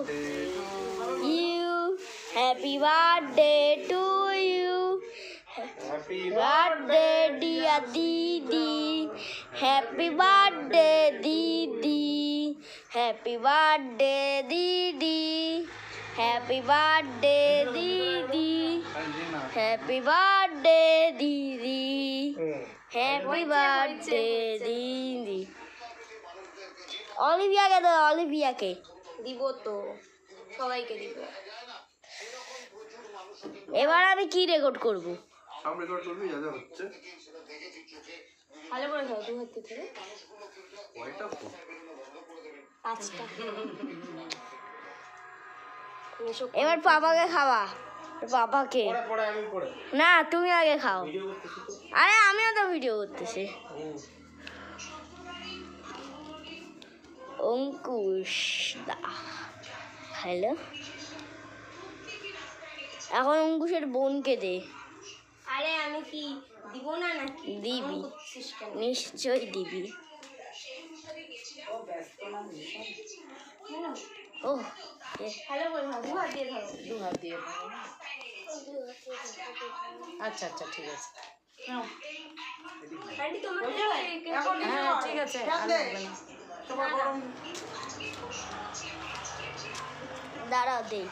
you. Happy birthday to you. Happy birthday, dear Didi. Happy birthday, Didi. Happy birthday, Didi. Happy birthday, Didi. Happy birthday, Didi. Happy birthday, Didi. অলিভিয়াকে দাও, অলিভিয়াকে দিব তো, সবাইকে দিব। এবার আমি কি রেকর্ড করব? সব রেকর্ড করবি যা যা হচ্ছে। ভালো করে খাও, দু হাত থেকে। ওইটা তো আচ্ছা, এবার পাপাকে খাওয়া, পাপাকে। পড়ে আমি পড়ে না, তুমি আগে খাও। ভিডিও করতেছি তো। আরে আমিও তো ভিডিও করতেছি। অঙ্কুশ দা হ্যালো। এখন অঙ্কুশের বোনকে দে। আরে আমি কি দিব না নাকি? দিবি, এমন করছিস কেন? নিশ্চয়ই দিবি। ও ভালো করে খাও, দু হাত দিয়ে খাও। দু হাত দিয়ে দাও। আচ্ছা আচ্ছা ঠিক আছে। আন্টি তোমার হ্যাঁ ঠিক আছে, আর লাগবে না। দাঁড়াও দে।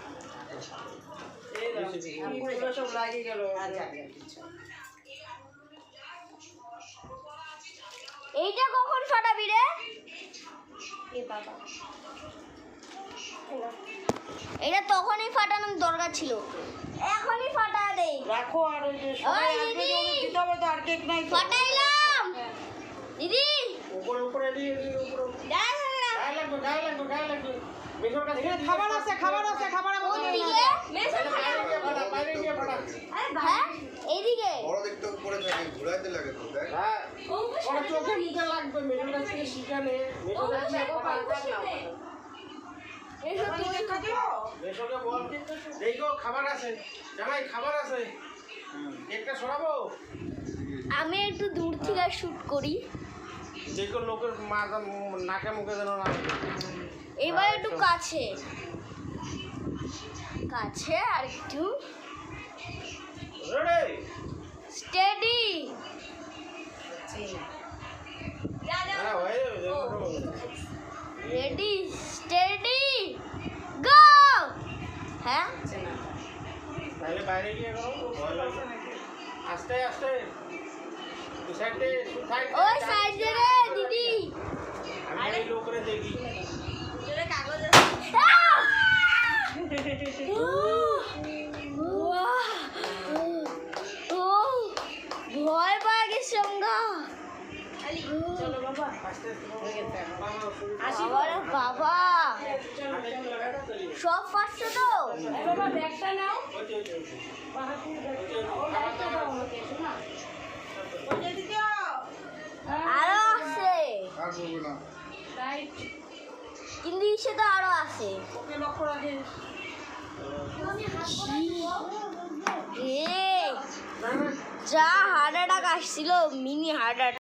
সব লাগিয়ে গেল। আচ্ছা আচ্ছা। এইটা কখন ফাটাবি রে? এ বাবা, এটা তখনই ফাটানোর দরকার ছিল, এখনই ফাটা দে। রাখো আর ওই যে ওই দিদি, দিতে হবে তো, আর কেক নাই তো। ফাটাইলাম দিদি। উপরে দিয়ে উপরে গায়ে লাগবে মেজর কাছে খাবার আছে, খাবার আছে, খাবার আছে। ওদিকে বাইরে গিয়ে ফাটা। হ্যাঁ এইদিকে। বড় দিকটা উপরে থাকে, ঘুরাইতে লাগে তো, দেখ। হ্যাঁ ওর চোখে মুখে লাগবে, মেজর কাছে শিখানে মেজর কাছে মেজরকে বল দেখো খাবার আছে, জামাই খাবার আছে, কেকটা সরাবো। আমি একটু দূর থেকে শুট করি। দেখো লোকের মাথা নাকে মুখে যেন না। এবার একটু কাছে কাছে আর একটু রেডি স্টেডি। হ্যাঁ হয়ে যাবে। Ready steady go. হ্যাঁ তাহলে বাইরে গিয়ে করো, ভয় লাগবে। আস্তে আস্তে দু সাইডে ওই সাইডে রে দিদি। আমি এই লোকরে দেখি। কাগজ ভয় পাওয়া গেছে আমরা। চলো বাবা, আস্তে আরে বাবা, সব পারছো তো? বাবা ব্যাগটা নাও। আরো আছে, আর করবে না। কিন্তু সে তো আরো আছে। এ যা হার্ট অ্যাটাক আসছিল, মিনি হার্ট অ্যাটাক।